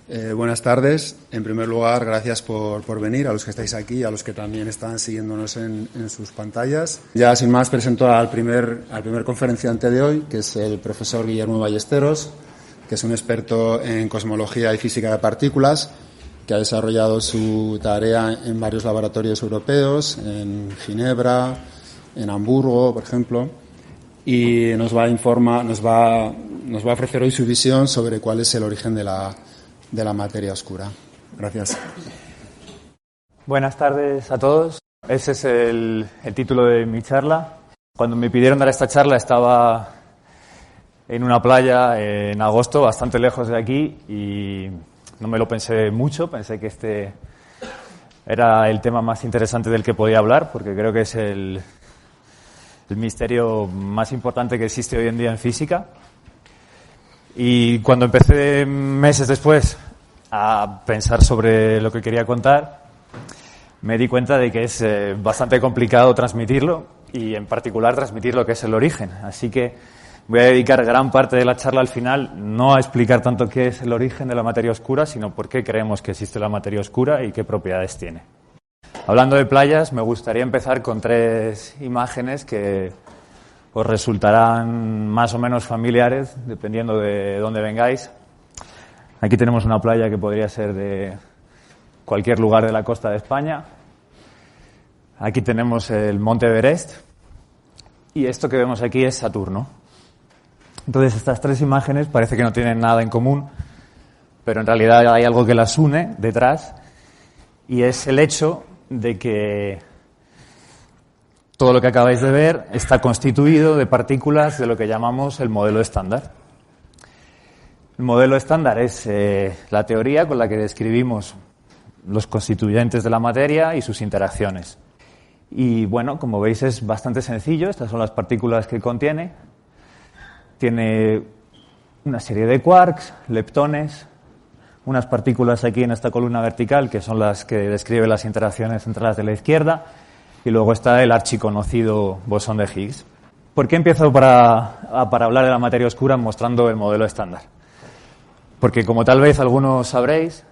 Buenas tardes. En primer lugar, gracias por venir, a los que estáis aquí, a los que también están siguiéndonos en sus pantallas. Ya sin más presento al primer conferenciante de hoy, que es el profesor Guillermo Ballesteros, que es un experto en cosmología y física de partículas, que ha desarrollado su tarea en varios laboratorios europeos, en Ginebra, en Hamburgo, por ejemplo, y nos va a ofrecer hoy su visión sobre cuál es el origen de la materia oscura. Gracias. Buenas tardes a todos. Ese es el título de mi charla. Cuando me pidieron dar esta charla estaba en una playa en agosto, bastante lejos de aquí, y no me lo pensé mucho. Pensé que este era el tema más interesante del que podía hablar, porque creo que es el misterio más importante que existe hoy en día en física. Y cuando empecé meses después a pensar sobre lo que quería contar, me di cuenta de que es bastante complicado transmitirlo, y en particular transmitir lo que es el origen. Así que voy a dedicar gran parte de la charla al final no a explicar tanto qué es el origen de la materia oscura, sino por qué creemos que existe la materia oscura y qué propiedades tiene. Hablando de playas, me gustaría empezar con 3 imágenes que os resultarán más o menos familiares, dependiendo de dónde vengáis. Aquí tenemos una playa que podría ser de cualquier lugar de la costa de España. Aquí tenemos el Monte Everest. Y esto que vemos aquí es Saturno. Entonces, estas 3 imágenes parece que no tienen nada en común, pero en realidad hay algo que las une detrás, y es el hecho de que todo lo que acabáis de ver está constituido de partículas de lo que llamamos el modelo estándar. El modelo estándar es la teoría con la que describimos los constituyentes de la materia y sus interacciones. Y bueno, como veis es bastante sencillo. Estas son las partículas que contiene. Tiene una serie de quarks, leptones, unas partículas aquí en esta columna vertical que son las que describen las interacciones entre las de la izquierda, y luego está el archiconocido bosón de Higgs. ¿Por qué empiezo para hablar de la materia oscura mostrando el modelo estándar? Porque, como tal vez algunos sabréis,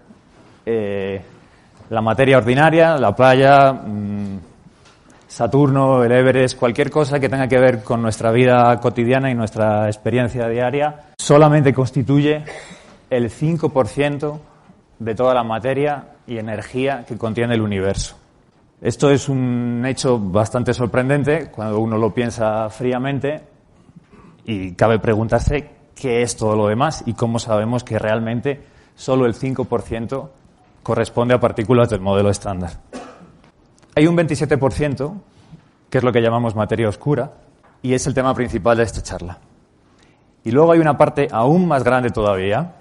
la materia ordinaria, la playa, Saturno, el Everest, cualquier cosa que tenga que ver con nuestra vida cotidiana y nuestra experiencia diaria, solamente constituye el 5% de toda la materia y energía que contiene el universo. Esto es un hecho bastante sorprendente cuando uno lo piensa fríamente, y cabe preguntarse qué es todo lo demás y cómo sabemos que realmente solo el 5% corresponde a partículas del modelo estándar. Hay un 27%, que es lo que llamamos materia oscura, y es el tema principal de esta charla. Y luego hay una parte aún más grande todavía,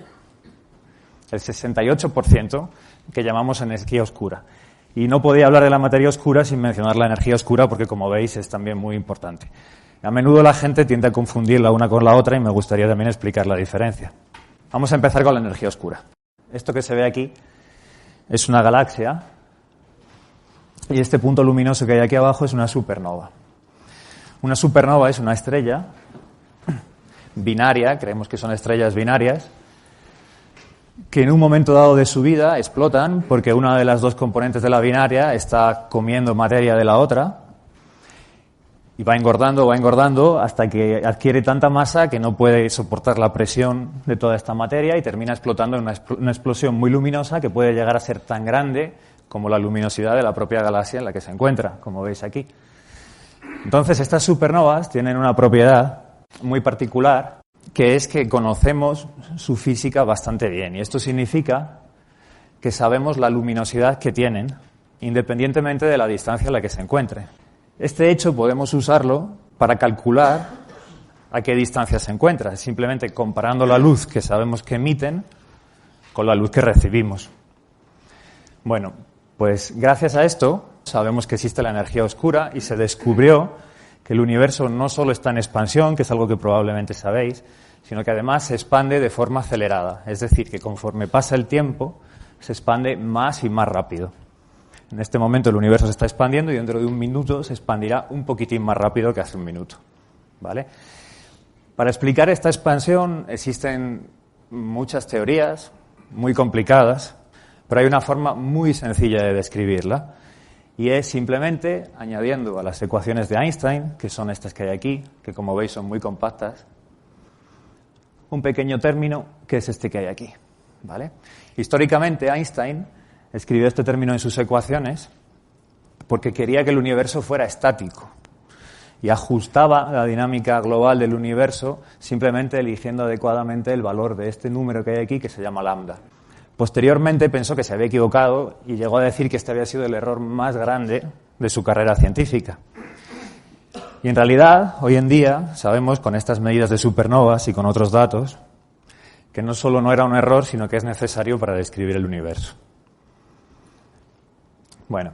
el 68%, que llamamos energía oscura. Y no podía hablar de la materia oscura sin mencionar la energía oscura, porque, como veis, es también muy importante. A menudo la gente tiende a confundir la una con la otra, y me gustaría también explicar la diferencia. Vamos a empezar con la energía oscura. Esto que se ve aquí es una galaxia, y este punto luminoso que hay aquí abajo es una supernova. Una supernova es una estrella binaria, creemos que son estrellas binarias, que en un momento dado de su vida explotan porque una de las 2 componentes de la binaria está comiendo materia de la otra, y va engordando hasta que adquiere tanta masa que no puede soportar la presión de toda esta materia y termina explotando en una explosión muy luminosa que puede llegar a ser tan grande como la luminosidad de la propia galaxia en la que se encuentra, como veis aquí. Entonces, estas supernovas tienen una propiedad muy particular, que es que conocemos su física bastante bien, y esto significa que sabemos la luminosidad que tienen, independientemente de la distancia en la que se encuentre. Este hecho podemos usarlo para calcular a qué distancia se encuentra, simplemente comparando la luz que sabemos que emiten con la luz que recibimos. Bueno, pues gracias a esto sabemos que existe la energía oscura, y se descubrió que el universo no solo está en expansión, que es algo que probablemente sabéis, sino que además se expande de forma acelerada. Es decir, que conforme pasa el tiempo, se expande más y más rápido. En este momento el universo se está expandiendo, y dentro de un minuto se expandirá un poquitín más rápido que hace un minuto, ¿vale? Para explicar esta expansión existen muchas teorías. muy complicadas, pero hay una forma muy sencilla de describirla, y es simplemente añadiendo a las ecuaciones de Einstein, que son estas que hay aquí, que como veis son muy compactas, un pequeño término que es este que hay aquí, ¿vale? Históricamente Einstein escribió este término en sus ecuaciones porque quería que el universo fuera estático y ajustaba la dinámica global del universo simplemente eligiendo adecuadamente el valor de este número que hay aquí, que se llama lambda. Posteriormente pensó que se había equivocado y llegó a decir que este había sido el error más grande de su carrera científica. Y en realidad, hoy en día, sabemos con estas medidas de supernovas y con otros datos, que no solo no era un error, sino que es necesario para describir el universo. Bueno,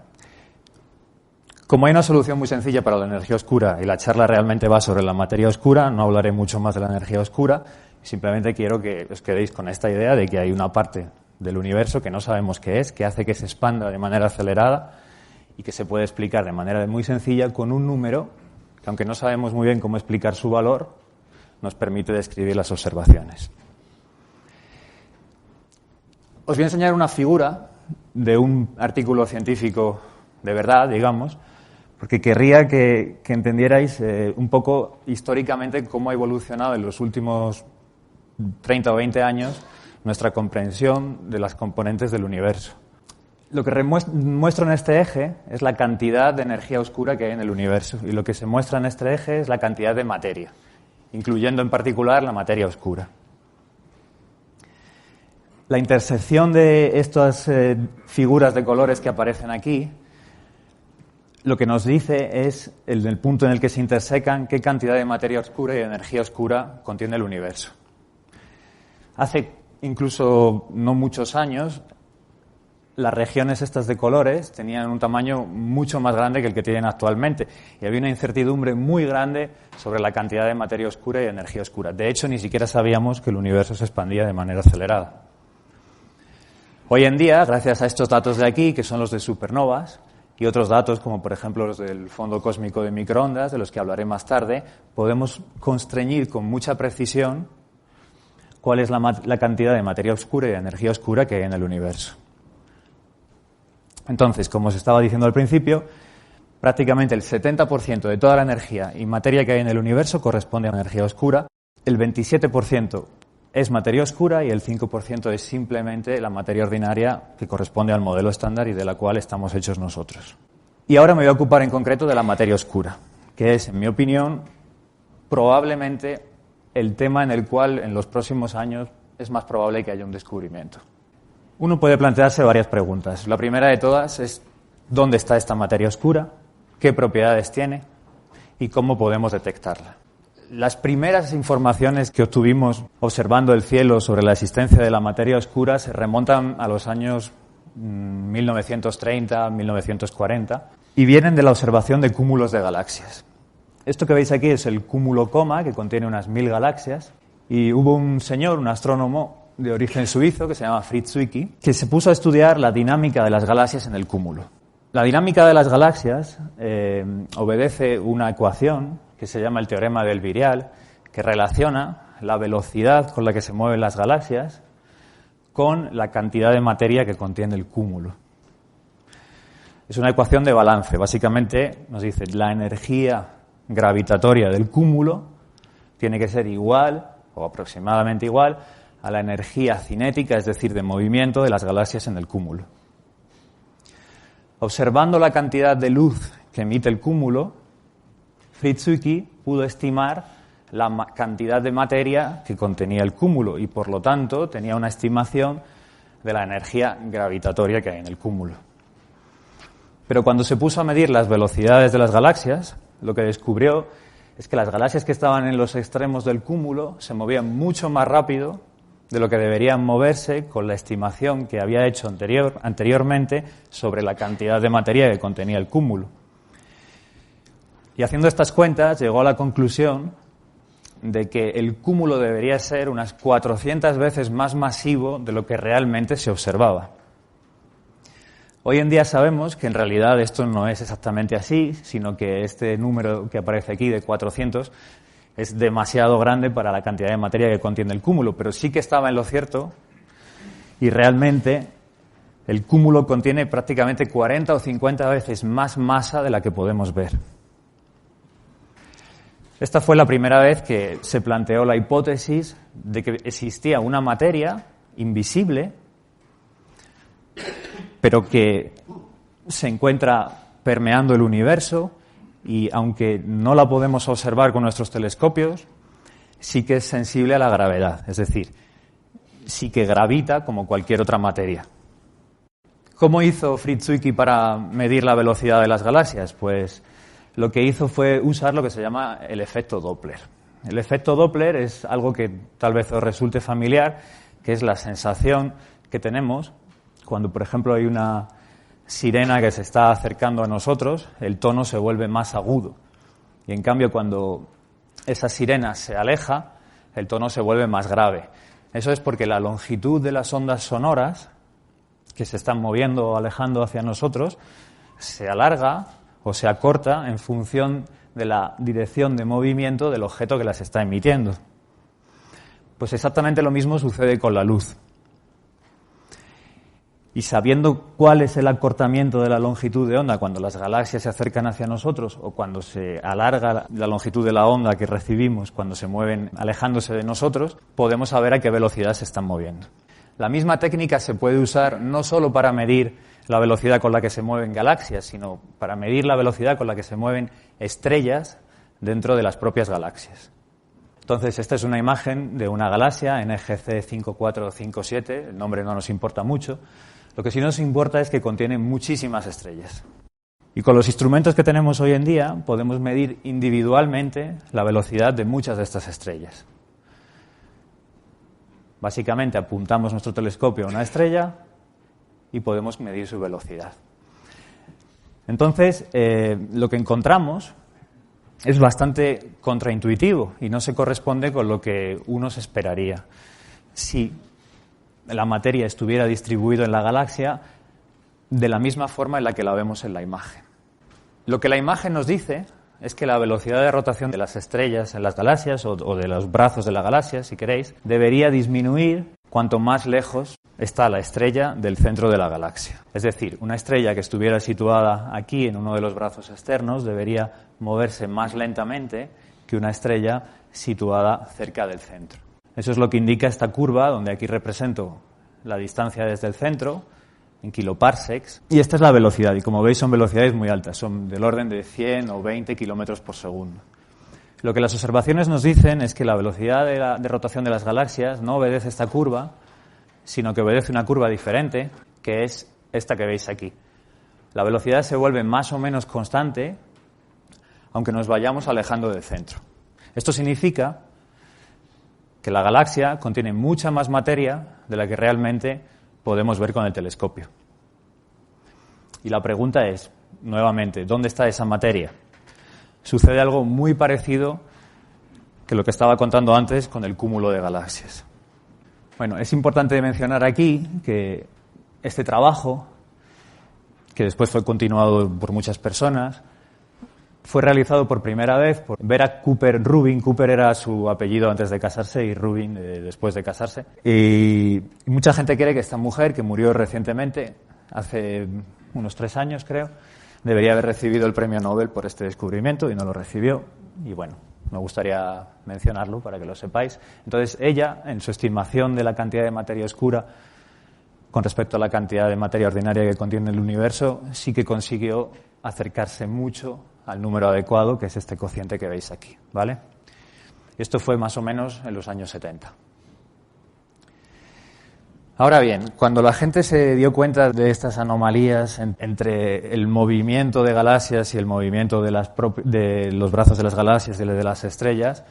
como hay una solución muy sencilla para la energía oscura y la charla realmente va sobre la materia oscura, no hablaré mucho más de la energía oscura, simplemente quiero que os quedéis con esta idea de que hay una parte del universo que no sabemos qué es, que hace que se expanda de manera acelerada y que se puede explicar de manera muy sencilla con un número que, aunque no sabemos muy bien cómo explicar su valor, nos permite describir las observaciones. Os voy a enseñar una figura de un artículo científico de verdad, digamos, porque querría que entendierais un poco históricamente cómo ha evolucionado en los últimos 30 o 20 años nuestra comprensión de las componentes del universo. Lo que muestro en este eje es la cantidad de energía oscura que hay en el universo y lo que se muestra en este eje es la cantidad de materia, incluyendo en particular la materia oscura. La intersección de estas figuras de colores que aparecen aquí lo que nos dice es, en el punto en el que se intersecan, qué cantidad de materia oscura y de energía oscura contiene el universo. Hace incluso no muchos años, las regiones estas de colores tenían un tamaño mucho más grande que el que tienen actualmente y había una incertidumbre muy grande sobre la cantidad de materia oscura y de energía oscura. De hecho, ni siquiera sabíamos que el universo se expandía de manera acelerada. Hoy en día, gracias a estos datos de aquí, que son los de supernovas, y otros datos, como por ejemplo los del fondo cósmico de microondas, de los que hablaré más tarde, podemos constreñir con mucha precisión cuál es la cantidad de materia oscura y de energía oscura que hay en el universo. Entonces, como os estaba diciendo al principio, prácticamente el 70% de toda la energía y materia que hay en el universo corresponde a la energía oscura, el 27% es materia oscura y el 5% es simplemente la materia ordinaria que corresponde al modelo estándar y de la cual estamos hechos nosotros. Y ahora me voy a ocupar en concreto de la materia oscura, que es, en mi opinión, probablemente el tema en el cual en los próximos años es más probable que haya un descubrimiento. Uno puede plantearse varias preguntas. La primera de todas es ¿dónde está esta materia oscura? ¿Qué propiedades tiene? ¿Y cómo podemos detectarla? Las primeras informaciones que obtuvimos observando el cielo sobre la existencia de la materia oscura se remontan a los años 1930, 1940 y vienen de la observación de cúmulos de galaxias. Esto que veis aquí es el cúmulo Coma, que contiene unas 1000 galaxias, y hubo un señor, un astrónomo de origen suizo, que se llama Fritz Zwicky, que se puso a estudiar la dinámica de las galaxias en el cúmulo. La dinámica de las galaxias obedece una ecuación que se llama el teorema del virial, que relaciona la velocidad con la que se mueven las galaxias con la cantidad de materia que contiene el cúmulo. Es una ecuación de balance. Básicamente nos dice la energía gravitatoria del cúmulo tiene que ser igual o aproximadamente igual a la energía cinética, es decir, de movimiento de las galaxias en el cúmulo. Observando la cantidad de luz que emite el cúmulo, Fritz Zwicky pudo estimar la cantidad de materia que contenía el cúmulo y, por lo tanto, tenía una estimación de la energía gravitatoria que hay en el cúmulo. Pero cuando se puso a medir las velocidades de las galaxias, lo que descubrió es que las galaxias que estaban en los extremos del cúmulo se movían mucho más rápido de lo que deberían moverse con la estimación que había hecho anteriormente sobre la cantidad de materia que contenía el cúmulo. Y haciendo estas cuentas llegó a la conclusión de que el cúmulo debería ser unas 400 veces más masivo de lo que realmente se observaba. Hoy en día sabemos que en realidad esto no es exactamente así, sino que este número que aparece aquí de 400 es demasiado grande para la cantidad de materia que contiene el cúmulo, pero sí que estaba en lo cierto Y realmente el cúmulo contiene prácticamente 40 o 50 veces más masa de la que podemos ver. Esta fue la primera vez que se planteó la hipótesis de que existía una materia invisible, pero que se encuentra permeando el universo y, aunque no la podemos observar con nuestros telescopios, sí que es sensible a la gravedad, es decir, sí que gravita como cualquier otra materia. ¿Cómo hizo Fritz Zwicky para medir la velocidad de las galaxias? Pues lo que hizo fue usar lo que se llama el efecto Doppler. El efecto Doppler es algo que tal vez os resulte familiar, que es la sensación que tenemos cuando, por ejemplo, hay una sirena que se está acercando a nosotros, el tono se vuelve más agudo. Y en cambio, cuando esa sirena se aleja, el tono se vuelve más grave. Eso es porque la longitud de las ondas sonoras que se están moviendo o alejando hacia nosotros se alarga o se acorta en función de la dirección de movimiento del objeto que las está emitiendo. Pues exactamente lo mismo sucede con la luz. Y sabiendo cuál es el acortamiento de la longitud de onda cuando las galaxias se acercan hacia nosotros o cuando se alarga la longitud de la onda que recibimos cuando se mueven alejándose de nosotros, podemos saber a qué velocidad se están moviendo. La misma técnica se puede usar no solo para medir la velocidad con la que se mueven galaxias, sino para medir la velocidad con la que se mueven estrellas dentro de las propias galaxias. Entonces, esta es una imagen de una galaxia, NGC 5457, el nombre no nos importa mucho. Lo que sí nos importa es que contiene muchísimas estrellas. Y con los instrumentos que tenemos hoy en día podemos medir individualmente la velocidad de muchas de estas estrellas. Básicamente apuntamos nuestro telescopio a una estrella y podemos medir su velocidad. Entonces, lo que encontramos es bastante contraintuitivo y no se corresponde con lo que uno se esperaría. Si la materia estuviera distribuida en la galaxia de la misma forma en la que la vemos en la imagen. Lo que la imagen nos dice es que la velocidad de rotación de las estrellas en las galaxias o de los brazos de la galaxia, si queréis, debería disminuir cuanto más lejos está la estrella del centro de la galaxia. Es decir, una estrella que estuviera situada aquí en uno de los brazos externos debería moverse más lentamente que una estrella situada cerca del centro. Eso es lo que indica esta curva, donde aquí represento la distancia desde el centro, en kiloparsecs, y esta es la velocidad, y como veis son velocidades muy altas, son del orden de 100 o 20 kilómetros por segundo. Lo que las observaciones nos dicen es que la velocidad de rotación de las galaxias no obedece esta curva, sino que obedece una curva diferente, que es esta que veis aquí. La velocidad se vuelve más o menos constante, aunque nos vayamos alejando del centro. Esto significa que la galaxia contiene mucha más materia de la que realmente podemos ver con el telescopio. Y la pregunta es, nuevamente, ¿dónde está esa materia? Sucede algo muy parecido que lo que estaba contando antes con el cúmulo de galaxias. Bueno, es importante mencionar aquí que este trabajo, que después fue continuado por muchas personas, fue realizado por primera vez por Vera Cooper Rubin. Cooper era su apellido antes de casarse y Rubin después de casarse. Y mucha gente cree que esta mujer, que murió recientemente, hace unos 3 años creo, debería haber recibido el premio Nobel por este descubrimiento y no lo recibió. Y bueno, me gustaría mencionarlo para que lo sepáis. Entonces ella, en su estimación de la cantidad de materia oscura con respecto a la cantidad de materia ordinaria que contiene el universo, sí que consiguió acercarse mucho al número adecuado, que es este cociente que veis aquí, ¿vale? Esto fue más o menos en los años 70. Ahora bien, cuando la gente se dio cuenta de estas anomalías entre el movimiento de galaxias y el movimiento de los brazos de las galaxias y de las estrellas,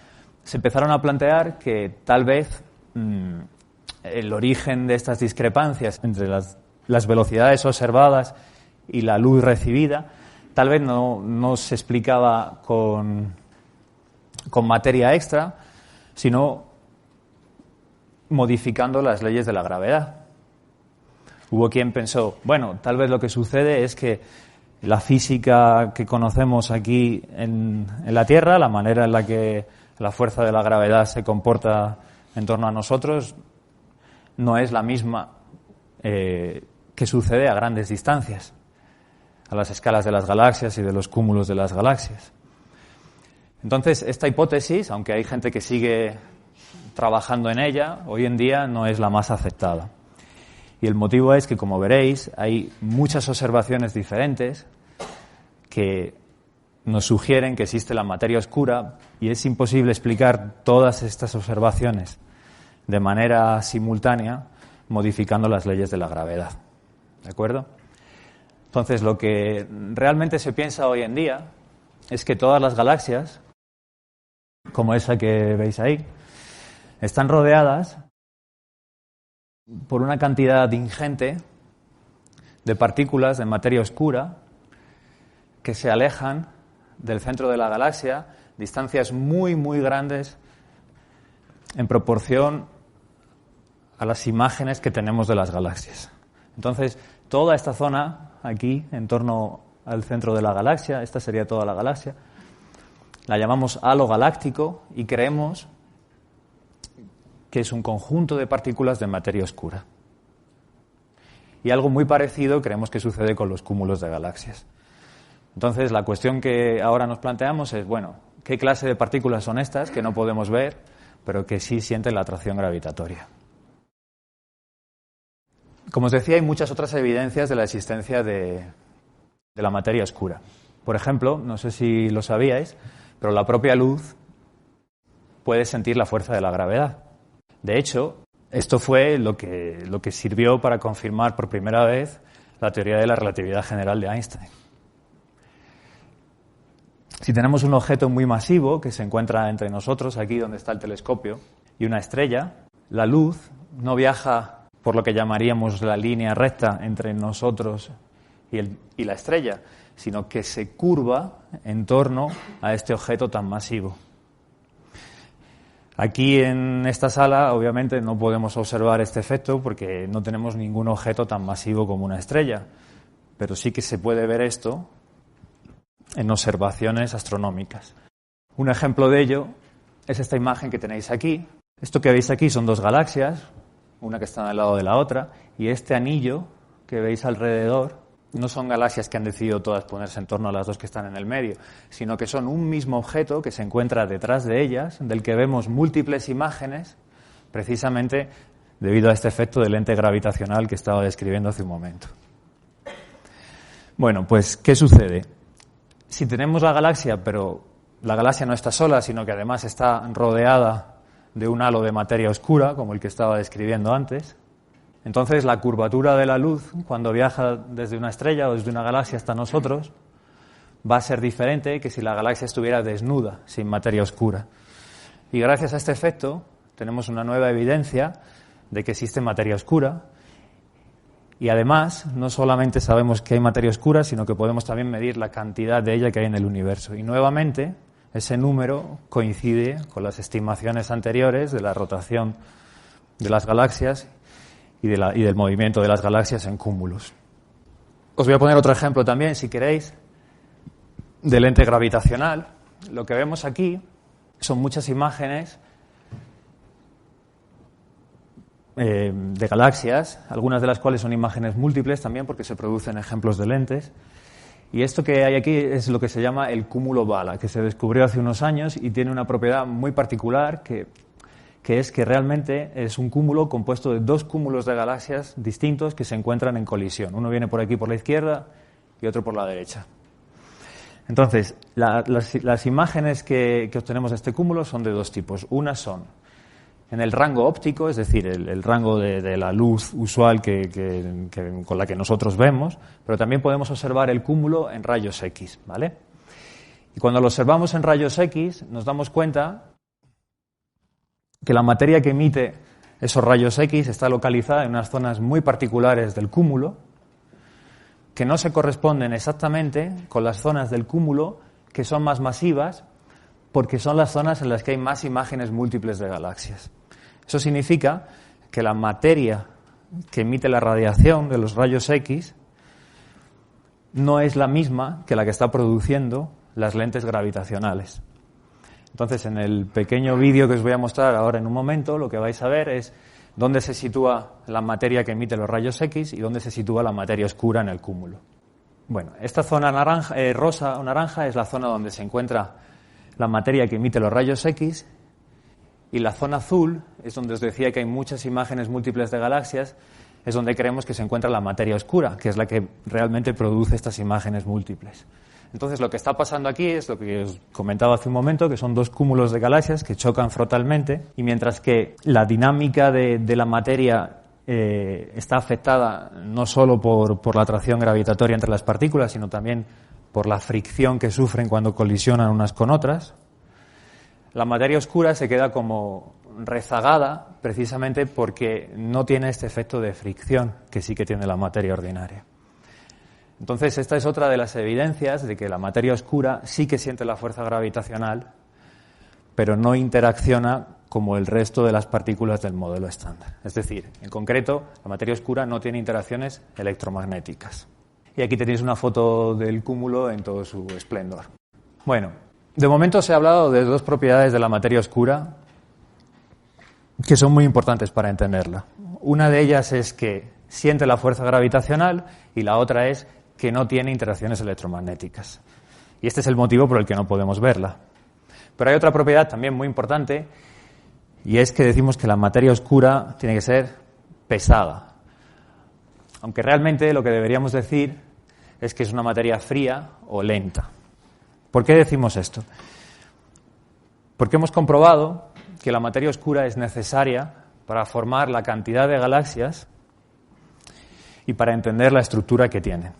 se empezaron a plantear que tal vez el origen de estas discrepancias entre las velocidades observadas y la luz recibida tal vez no se explicaba con materia extra, sino modificando las leyes de la gravedad. Hubo quien pensó, bueno, tal vez lo que sucede es que la física que conocemos aquí en la Tierra, la manera en la que la fuerza de la gravedad se comporta en torno a nosotros, no es la misma qué sucede a grandes distancias, a las escalas de las galaxias y de los cúmulos de las galaxias. Entonces, esta hipótesis, aunque hay gente que sigue trabajando en ella, hoy en día no es la más aceptada. Y el motivo es que, como veréis, hay muchas observaciones diferentes que nos sugieren que existe la materia oscura y es imposible explicar todas estas observaciones de manera simultánea modificando las leyes de la gravedad. ¿De acuerdo? Entonces, lo que realmente se piensa hoy en día es que todas las galaxias, como esa que veis ahí, están rodeadas por una cantidad ingente de partículas de materia oscura que se alejan del centro de la galaxia, distancias muy, muy grandes en proporción a las imágenes que tenemos de las galaxias. Entonces, toda esta zona aquí, en torno al centro de la galaxia, esta sería toda la galaxia, la llamamos halo galáctico y creemos que es un conjunto de partículas de materia oscura. Y algo muy parecido creemos que sucede con los cúmulos de galaxias. Entonces, la cuestión que ahora nos planteamos es, bueno, ¿qué clase de partículas son estas que no podemos ver, pero que sí sienten la atracción gravitatoria? Como os decía, hay muchas otras evidencias de la existencia de la materia oscura. Por ejemplo, no sé si lo sabíais, pero la propia luz puede sentir la fuerza de la gravedad. De hecho, esto fue lo que sirvió para confirmar por primera vez la teoría de la relatividad general de Einstein. Si tenemos un objeto muy masivo que se encuentra entre nosotros, aquí donde está el telescopio, y una estrella, la luz no viaja por lo que llamaríamos la línea recta entre nosotros y la estrella, sino que se curva en torno a este objeto tan masivo. Aquí en esta sala, obviamente, no podemos observar este efecto porque no tenemos ningún objeto tan masivo como una estrella, pero sí que se puede ver esto en observaciones astronómicas. Un ejemplo de ello es esta imagen que tenéis aquí. Esto que veis aquí son dos galaxias, una que está al lado de la otra, y este anillo que veis alrededor no son galaxias que han decidido todas ponerse en torno a las dos que están en el medio, sino que son un mismo objeto que se encuentra detrás de ellas, del que vemos múltiples imágenes, precisamente debido a este efecto de lente gravitacional que estaba describiendo hace un momento. Bueno, pues, ¿qué sucede? Si tenemos la galaxia, pero la galaxia no está sola, sino que además está rodeada de un halo de materia oscura, como el que estaba describiendo antes, entonces la curvatura de la luz, cuando viaja desde una estrella o desde una galaxia hasta nosotros, va a ser diferente que si la galaxia estuviera desnuda, sin materia oscura. Y gracias a este efecto tenemos una nueva evidencia de que existe materia oscura. Y además, no solamente sabemos que hay materia oscura, sino que podemos también medir la cantidad de ella que hay en el universo. Y nuevamente, ese número coincide con las estimaciones anteriores de la rotación de las galaxias y del movimiento de las galaxias en cúmulos. Os voy a poner otro ejemplo también, si queréis, de lente gravitacional. Lo que vemos aquí son muchas imágenes de galaxias, algunas de las cuales son imágenes múltiples también porque se producen ejemplos de lentes. Y esto que hay aquí es lo que se llama el cúmulo Bala, que se descubrió hace unos años y tiene una propiedad muy particular que es que realmente es un cúmulo compuesto de dos cúmulos de galaxias distintos que se encuentran en colisión. Uno viene por aquí por la izquierda y otro por la derecha. Entonces, las imágenes que obtenemos de este cúmulo son de dos tipos. Unas son en el rango óptico, es decir, el rango de la luz usual con la que nosotros vemos, pero también podemos observar el cúmulo en rayos X, ¿vale? Y cuando lo observamos en rayos X, nos damos cuenta que la materia que emite esos rayos X está localizada en unas zonas muy particulares del cúmulo, que no se corresponden exactamente con las zonas del cúmulo que son más masivas, porque son las zonas en las que hay más imágenes múltiples de galaxias. Eso significa que la materia que emite la radiación de los rayos X no es la misma que la que está produciendo las lentes gravitacionales. Entonces, en el pequeño vídeo que os voy a mostrar ahora en un momento, lo que vais a ver es dónde se sitúa la materia que emite los rayos X y dónde se sitúa la materia oscura en el cúmulo. Bueno, esta zona naranja, rosa o naranja es la zona donde se encuentra la materia que emite los rayos X, y la zona azul es donde os decía que hay muchas imágenes múltiples de galaxias, es donde creemos que se encuentra la materia oscura, que es la que realmente produce estas imágenes múltiples. Entonces, lo que está pasando aquí es lo que os comentaba hace un momento, que son dos cúmulos de galaxias que chocan frontalmente, y mientras que la dinámica de la materia está afectada no solo por la atracción gravitatoria entre las partículas, sino también por la fricción que sufren cuando colisionan unas con otras, la materia oscura se queda como rezagada precisamente porque no tiene este efecto de fricción que sí que tiene la materia ordinaria. Entonces, esta es otra de las evidencias de que la materia oscura sí que siente la fuerza gravitacional, pero no interacciona como el resto de las partículas del modelo estándar. Es decir, en concreto, la materia oscura no tiene interacciones electromagnéticas. Y aquí tenéis una foto del cúmulo en todo su esplendor. Bueno, de momento se ha hablado de dos propiedades de la materia oscura que son muy importantes para entenderla. Una de ellas es que siente la fuerza gravitacional y la otra es que no tiene interacciones electromagnéticas. Y este es el motivo por el que no podemos verla. Pero hay otra propiedad también muy importante, y es que decimos que la materia oscura tiene que ser pesada. Aunque realmente lo que deberíamos decir es que es una materia fría o lenta. ¿Por qué decimos esto? Porque hemos comprobado que la materia oscura es necesaria para formar la cantidad de galaxias y para entender la estructura que tiene.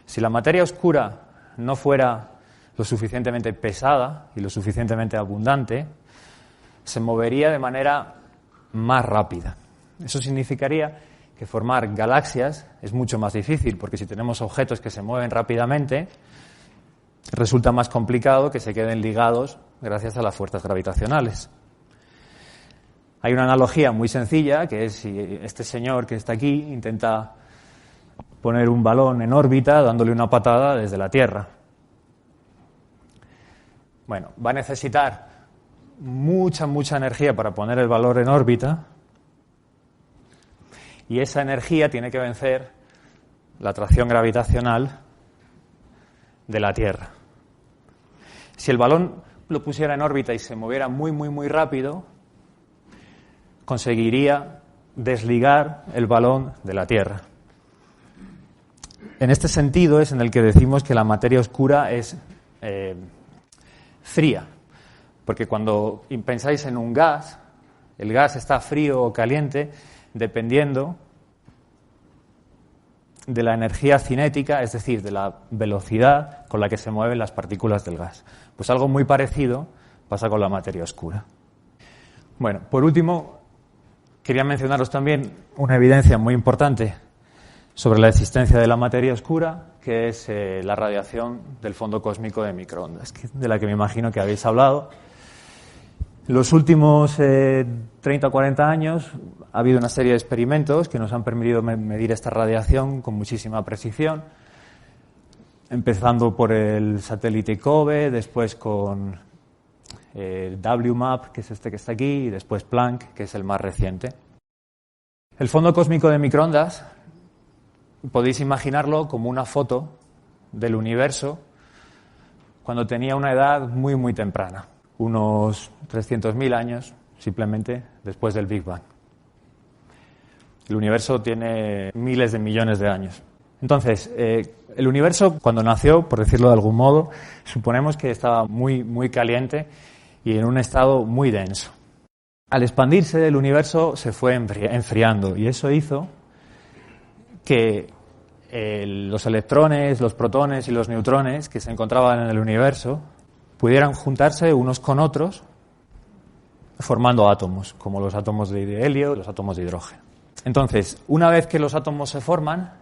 Si la materia oscura no fuera lo suficientemente pesada y lo suficientemente abundante, se movería de manera más rápida. Eso significaría que formar galaxias es mucho más difícil, porque si tenemos objetos que se mueven rápidamente, resulta más complicado que se queden ligados gracias a las fuerzas gravitacionales. Hay una analogía muy sencilla, que es si este señor que está aquí intenta poner un balón en órbita dándole una patada desde la Tierra. Bueno, va a necesitar mucha energía para poner el balón en órbita, y esa energía tiene que vencer la atracción gravitacional de la Tierra. Si el balón lo pusiera en órbita y se moviera muy rápido, conseguiría desligar el balón de la Tierra. En este sentido es en el que decimos que la materia oscura es fría, porque cuando pensáis en un gas, el gas está frío o caliente dependiendo de la energía cinética, es decir, de la velocidad con la que se mueven las partículas del gas. Pues algo muy parecido pasa con la materia oscura. Bueno, por último, quería mencionaros también una evidencia muy importante sobre la existencia de la materia oscura, que es la radiación del fondo cósmico de microondas, de la que me imagino que habéis hablado. En los últimos 30 o 40 años ha habido una serie de experimentos que nos han permitido medir esta radiación con muchísima precisión, empezando por el satélite COBE, después con el WMAP, que es este que está aquí, y después Planck, que es el más reciente. El fondo cósmico de microondas podéis imaginarlo como una foto del universo cuando tenía una edad muy temprana, unos 300.000 años simplemente después del Big Bang. El universo tiene miles de millones de años. Entonces, el universo cuando nació, por decirlo de algún modo, suponemos que estaba muy caliente y en un estado muy denso. Al expandirse, el universo se fue enfriando, y eso hizo que los electrones, los protones y los neutrones que se encontraban en el universo pudieran juntarse unos con otros formando átomos, como los átomos de helio y los átomos de hidrógeno. Entonces, una vez que los átomos se forman,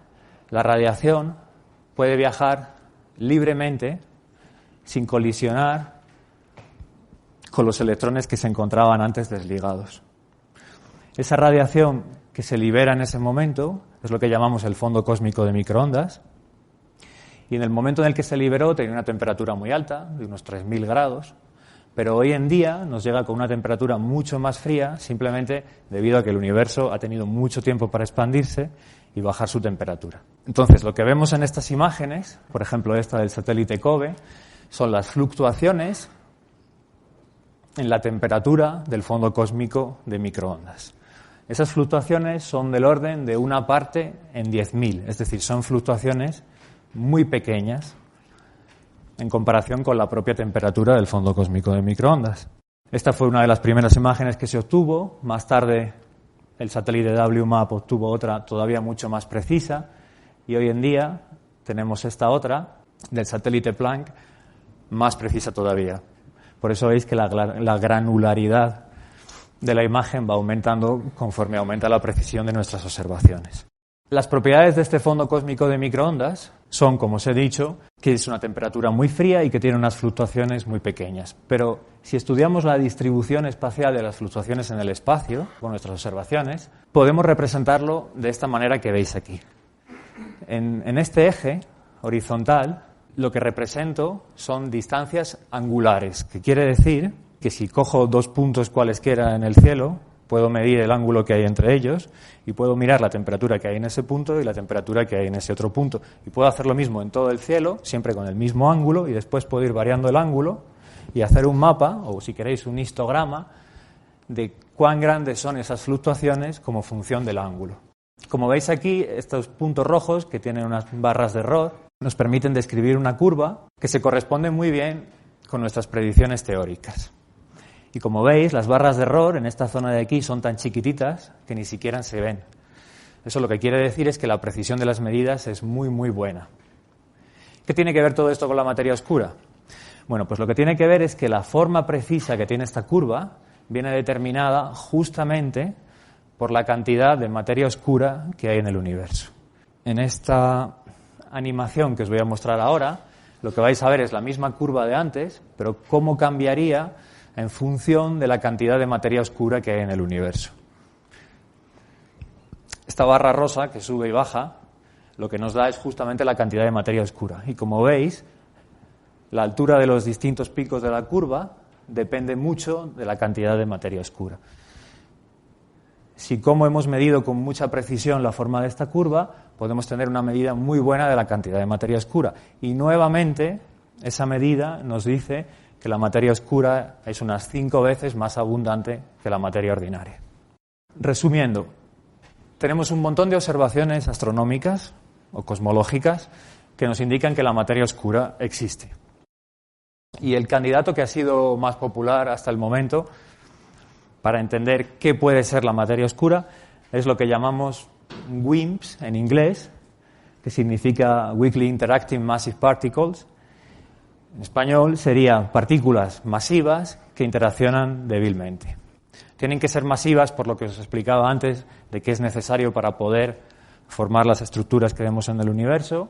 la radiación puede viajar libremente sin colisionar con los electrones que se encontraban antes desligados. Esa radiación que se libera en ese momento es lo que llamamos el fondo cósmico de microondas, y en el momento en el que se liberó tenía una temperatura muy alta, de unos 3.000 grados, Pero hoy en día nos llega con una temperatura mucho más fría, simplemente debido a que el universo ha tenido mucho tiempo para expandirse y bajar su temperatura. Entonces, lo que vemos en estas imágenes, por ejemplo esta del satélite COBE, son las fluctuaciones en la temperatura del fondo cósmico de microondas. Esas fluctuaciones son del orden de 1 parte en 10.000, es decir, son fluctuaciones muy pequeñas en comparación con la propia temperatura del fondo cósmico de microondas. Esta fue una de las primeras imágenes que se obtuvo. Más tarde el satélite WMAP obtuvo otra todavía mucho más precisa y hoy en día tenemos esta otra del satélite Planck más precisa todavía. Por eso veis que la granularidad de la imagen va aumentando conforme aumenta la precisión de nuestras observaciones. Las propiedades de este fondo cósmico de microondas son, como os he dicho, que es una temperatura muy fría y que tiene unas fluctuaciones muy pequeñas. Pero si estudiamos la distribución espacial de las fluctuaciones en el espacio, con nuestras observaciones, podemos representarlo de esta manera que veis aquí. En este eje horizontal, lo que represento son distancias angulares, que quiere decir que si cojo 2 puntos cualesquiera en el cielo, puedo medir el ángulo que hay entre ellos y puedo mirar la temperatura que hay en ese punto y la temperatura que hay en ese otro punto. Y puedo hacer lo mismo en todo el cielo, siempre con el mismo ángulo, y después puedo ir variando el ángulo y hacer un mapa, o si queréis un histograma, de cuán grandes son esas fluctuaciones como función del ángulo. Como veis aquí, estos puntos rojos, que tienen unas barras de error, nos permiten describir una curva que se corresponde muy bien con nuestras predicciones teóricas. Y como veis, las barras de error en esta zona de aquí son tan chiquititas que ni siquiera se ven. Eso lo que quiere decir es que la precisión de las medidas es muy, muy buena. ¿Qué tiene que ver todo esto con la materia oscura? Bueno, pues lo que tiene que ver es que la forma precisa que tiene esta curva viene determinada justamente por la cantidad de materia oscura que hay en el universo. En esta animación que os voy a mostrar ahora, lo que vais a ver es la misma curva de antes, pero cómo cambiaría en función de la cantidad de materia oscura que hay en el universo. Esta barra rosa que sube y baja, lo que nos da es justamente la cantidad de materia oscura. Y como veis, la altura de los distintos picos de la curva depende mucho de la cantidad de materia oscura. Si como hemos medido con mucha precisión la forma de esta curva, podemos tener una medida muy buena de la cantidad de materia oscura. Y nuevamente, esa medida nos dice que la materia oscura es unas 5 veces más abundante que la materia ordinaria. Resumiendo, tenemos un montón de observaciones astronómicas o cosmológicas que nos indican que la materia oscura existe. Y el candidato que ha sido más popular hasta el momento para entender qué puede ser la materia oscura es lo que llamamos WIMPs en inglés, que significa Weakly Interacting Massive Particles. En español sería partículas masivas que interaccionan débilmente. Tienen que ser masivas por lo que os explicaba antes de que es necesario para poder formar las estructuras que vemos en el universo.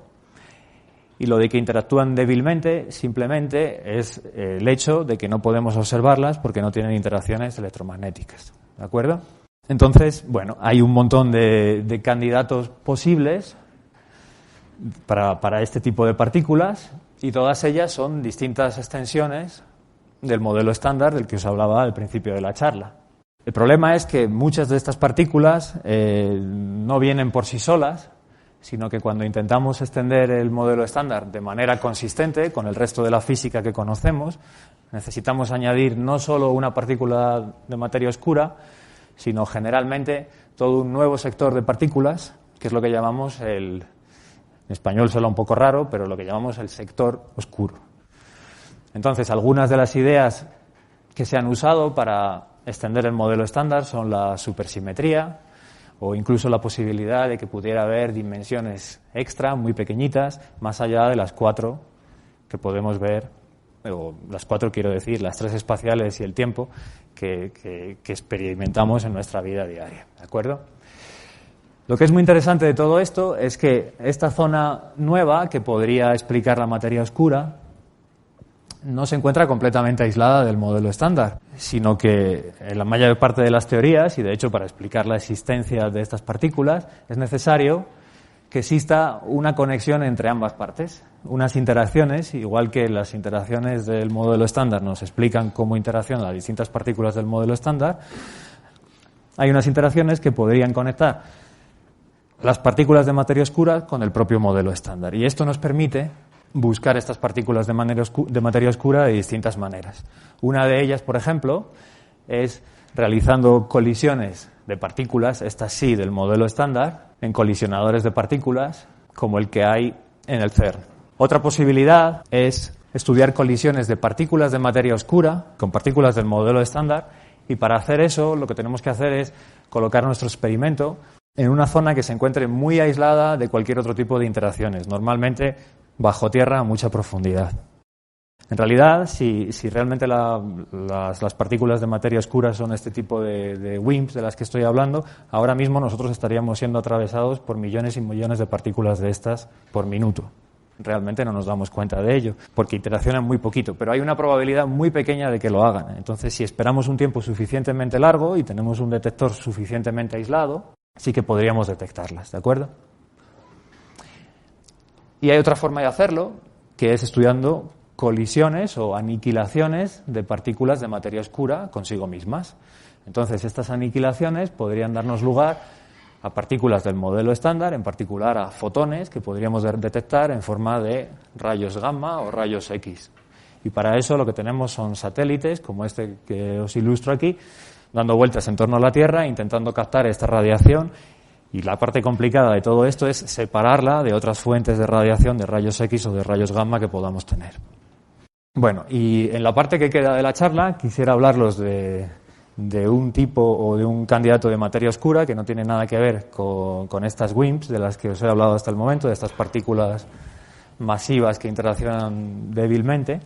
Y lo de que interactúan débilmente simplemente es el hecho de que no podemos observarlas porque no tienen interacciones electromagnéticas. ¿De acuerdo? Entonces, bueno, hay un montón de candidatos posibles para este tipo de partículas. Y todas ellas son distintas extensiones del modelo estándar del que os hablaba al principio de la charla. El problema es que muchas de estas partículas no vienen por sí solas, sino que cuando intentamos extender el modelo estándar de manera consistente con el resto de la física que conocemos, necesitamos añadir no solo una partícula de materia oscura, sino generalmente todo un nuevo sector de partículas, que es lo que llamamos en español suena un poco raro, pero lo que llamamos el sector oscuro. Entonces, algunas de las ideas que se han usado para extender el modelo estándar son la supersimetría o incluso la posibilidad de que pudiera haber dimensiones extra, muy pequeñitas, más allá de las 4 que podemos ver, o las 4 quiero decir, las 3 espaciales y el tiempo que experimentamos en nuestra vida diaria. ¿De acuerdo? Lo que es muy interesante de todo esto es que esta zona nueva, que podría explicar la materia oscura, no se encuentra completamente aislada del modelo estándar, sino que en la mayor parte de las teorías, y de hecho para explicar la existencia de estas partículas, es necesario que exista una conexión entre ambas partes, unas interacciones, igual que las interacciones del modelo estándar nos explican cómo interaccionan las distintas partículas del modelo estándar. Hay unas interacciones que podrían conectar las partículas de materia oscura con el propio modelo estándar. Y esto nos permite buscar estas partículas de materia oscura de distintas maneras. Una de ellas, por ejemplo, es realizando colisiones de partículas, estas sí del modelo estándar, en colisionadores de partículas como el que hay en el CERN. Otra posibilidad es estudiar colisiones de partículas de materia oscura con partículas del modelo estándar, y para hacer eso lo que tenemos que hacer es colocar nuestro experimento en una zona que se encuentre muy aislada de cualquier otro tipo de interacciones, normalmente bajo tierra a mucha profundidad. En realidad, si realmente las partículas de materia oscura son este tipo de WIMPs de las que estoy hablando, ahora mismo nosotros estaríamos siendo atravesados por millones y millones de partículas de estas por minuto. Realmente no nos damos cuenta de ello, porque interaccionan muy poquito, pero hay una probabilidad muy pequeña de que lo hagan. Entonces, si esperamos un tiempo suficientemente largo y tenemos un detector suficientemente aislado, sí que podríamos detectarlas, ¿de acuerdo? Y hay otra forma de hacerlo, que es estudiando colisiones o aniquilaciones de partículas de materia oscura consigo mismas. Entonces, estas aniquilaciones podrían darnos lugar a partículas del modelo estándar, en particular a fotones que podríamos detectar en forma de rayos gamma o rayos X. Y para eso lo que tenemos son satélites, como este que os ilustro aquí, dando vueltas en torno a la Tierra, intentando captar esta radiación. Y la parte complicada de todo esto es separarla de otras fuentes de radiación, de rayos X o de rayos gamma que podamos tener. Bueno, y en la parte que queda de la charla quisiera hablarlos de un tipo o de un candidato de materia oscura que no tiene nada que ver con estas WIMPs de las que os he hablado hasta el momento, de estas partículas masivas que interaccionan débilmente,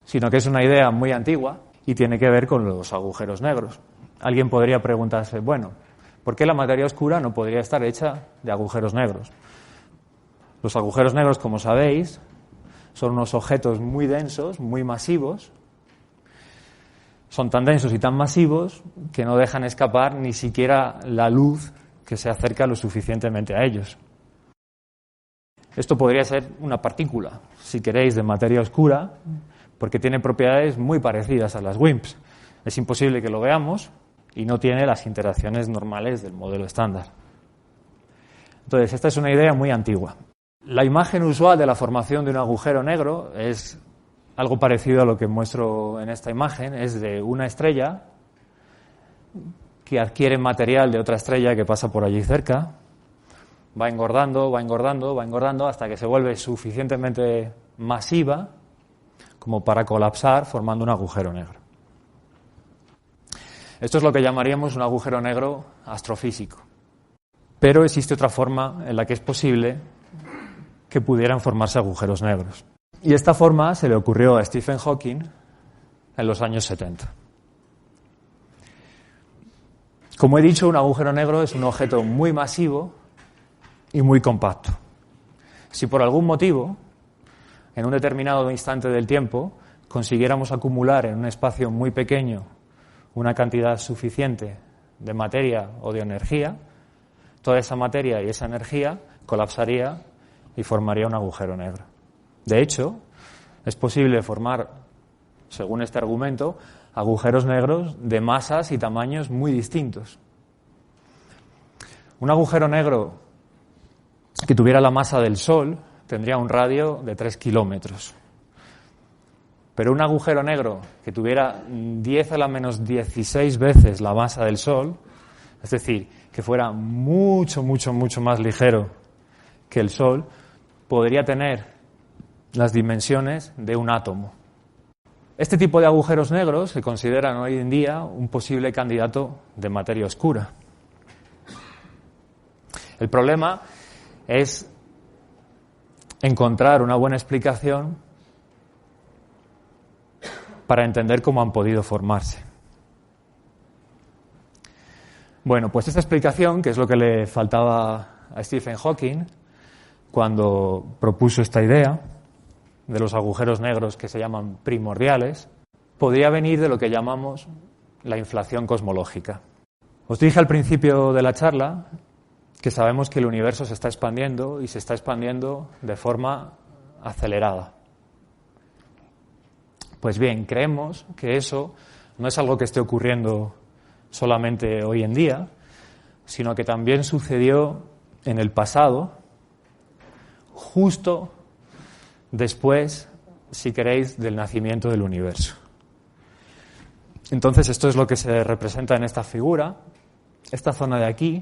sino que es una idea muy antigua y tiene que ver con los agujeros negros. Alguien podría preguntarse, bueno, ¿por qué la materia oscura no podría estar hecha de agujeros negros? Los agujeros negros, como sabéis, son unos objetos muy densos, muy masivos. Son tan densos y tan masivos que no dejan escapar ni siquiera la luz que se acerca lo suficientemente a ellos. Esto podría ser una partícula, si queréis, de materia oscura, porque tiene propiedades muy parecidas a las WIMPs. Es imposible que lo veamos y no tiene las interacciones normales del modelo estándar. Entonces, esta es una idea muy antigua. La imagen usual de la formación de un agujero negro es algo parecido a lo que muestro en esta imagen. Es de una estrella que adquiere material de otra estrella que pasa por allí cerca. Va engordando, va engordando, va engordando hasta que se vuelve suficientemente masiva como para colapsar formando un agujero negro. Esto es lo que llamaríamos un agujero negro astrofísico. Pero existe otra forma en la que es posible que pudieran formarse agujeros negros. Y esta forma se le ocurrió a Stephen Hawking en los años 70. Como he dicho, un agujero negro es un objeto muy masivo y muy compacto. Si por algún motivo, en un determinado instante del tiempo, consiguiéramos acumular en un espacio muy pequeño una cantidad suficiente de materia o de energía, toda esa materia y esa energía colapsaría y formaría un agujero negro. De hecho, es posible formar, según este argumento, agujeros negros de masas y tamaños muy distintos. Un agujero negro que tuviera la masa del Sol tendría un radio de 3 kilómetros. Pero un agujero negro que tuviera 10 a la menos 16 veces la masa del Sol, es decir, que fuera mucho, mucho, mucho más ligero que el Sol, podría tener las dimensiones de un átomo. Este tipo de agujeros negros se consideran hoy en día un posible candidato de materia oscura. El problema es encontrar una buena explicación para entender cómo han podido formarse. Bueno, pues esta explicación, que es lo que le faltaba a Stephen Hawking cuando propuso esta idea de los agujeros negros que se llaman primordiales, podría venir de lo que llamamos la inflación cosmológica. Os dije al principio de la charla que sabemos que el universo se está expandiendo y se está expandiendo de forma acelerada. Pues bien, creemos que eso no es algo que esté ocurriendo solamente hoy en día, sino que también sucedió en el pasado, justo después, si queréis, del nacimiento del universo. Entonces, esto es lo que se representa en esta figura, esta zona de aquí,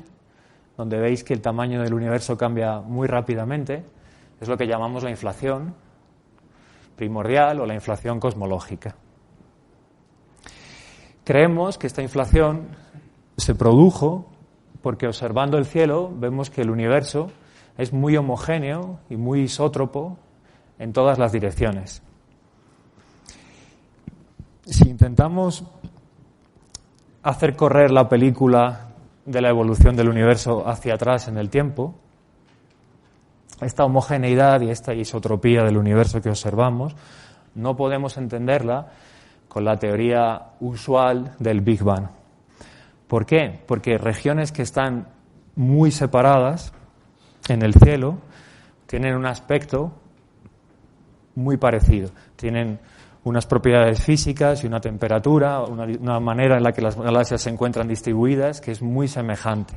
donde veis que el tamaño del universo cambia muy rápidamente, es lo que llamamos la inflación primordial o la inflación cosmológica. Creemos que esta inflación se produjo porque observando el cielo vemos que el universo es muy homogéneo y muy isótropo en todas las direcciones. Si intentamos hacer correr la película de la evolución del universo hacia atrás en el tiempo, esta homogeneidad y esta isotropía del universo que observamos no podemos entenderla con la teoría usual del Big Bang. ¿Por qué? Porque regiones que están muy separadas en el cielo tienen un aspecto muy parecido. Tienen unas propiedades físicas y una temperatura, una manera en la que las galaxias se encuentran distribuidas que es muy semejante.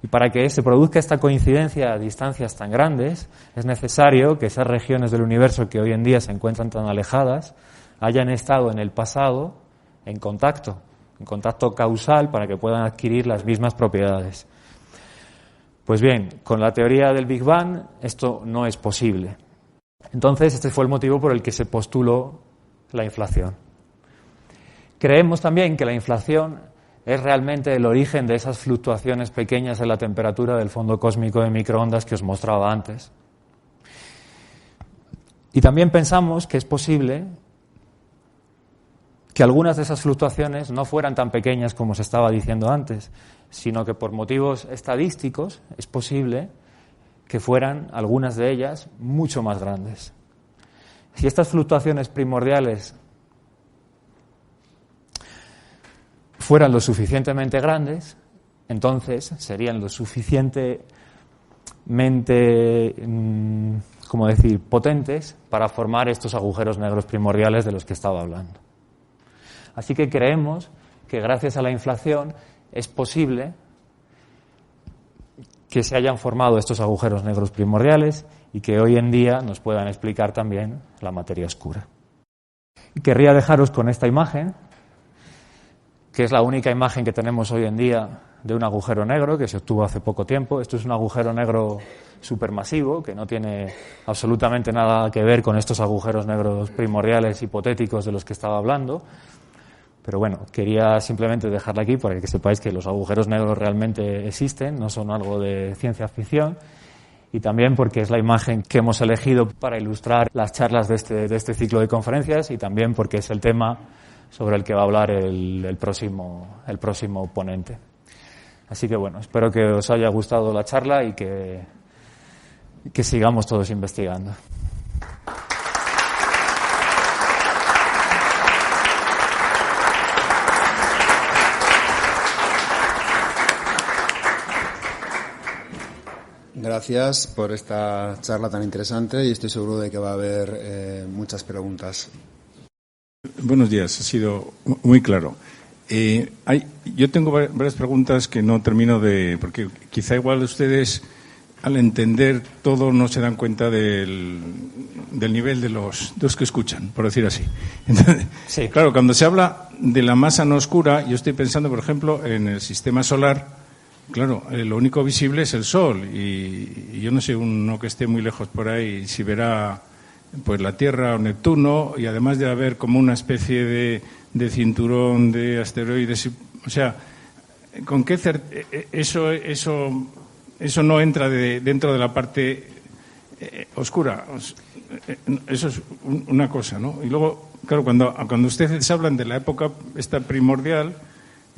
Y para que se produzca esta coincidencia a distancias tan grandes, es necesario que esas regiones del universo que hoy en día se encuentran tan alejadas hayan estado en el pasado en contacto causal para que puedan adquirir las mismas propiedades. Pues bien, con la teoría del Big Bang esto no es posible. Entonces, este fue el motivo por el que se postuló la inflación. Creemos también que la inflación es realmente el origen de esas fluctuaciones pequeñas en la temperatura del fondo cósmico de microondas que os mostraba antes. Y también pensamos que es posible que algunas de esas fluctuaciones no fueran tan pequeñas como se estaba diciendo antes, sino que por motivos estadísticos es posible que fueran algunas de ellas mucho más grandes. Si estas fluctuaciones primordiales fueran lo suficientemente grandes, entonces serían lo suficientemente, potentes para formar estos agujeros negros primordiales de los que estaba hablando. Así que creemos que gracias a la inflación es posible que se hayan formado estos agujeros negros primordiales y que hoy en día nos puedan explicar también la materia oscura. Y querría dejaros con esta imagen, que es la única imagen que tenemos hoy en día de un agujero negro que se obtuvo hace poco tiempo. Esto es un agujero negro supermasivo que no tiene absolutamente nada que ver con estos agujeros negros primordiales hipotéticos de los que estaba hablando. Pero bueno, quería simplemente dejarla aquí para que sepáis que los agujeros negros realmente existen, no son algo de ciencia ficción, y también porque es la imagen que hemos elegido para ilustrar las charlas de este ciclo de conferencias y también porque es el tema sobre el que va a hablar el próximo ponente. Así que bueno, espero que os haya gustado la charla y que sigamos todos investigando. Gracias por esta charla tan interesante y estoy seguro de que va a haber muchas preguntas. Buenos días, ha sido muy claro. Yo tengo varias preguntas que no termino porque quizá igual ustedes al entender todo no se dan cuenta del nivel de los que escuchan, por decir así. Entonces, sí. Claro, cuando se habla de la masa no oscura, yo estoy pensando, por ejemplo, en el sistema solar. Claro, lo único visible es el Sol y yo no sé, uno que esté muy lejos por ahí, si verá pues la Tierra o Neptuno, y además de haber como una especie de cinturón de asteroides, o sea, ¿con qué eso no entra dentro de la parte oscura? Eso es una cosa, ¿no? Y luego, claro, cuando ustedes hablan de la época esta primordial,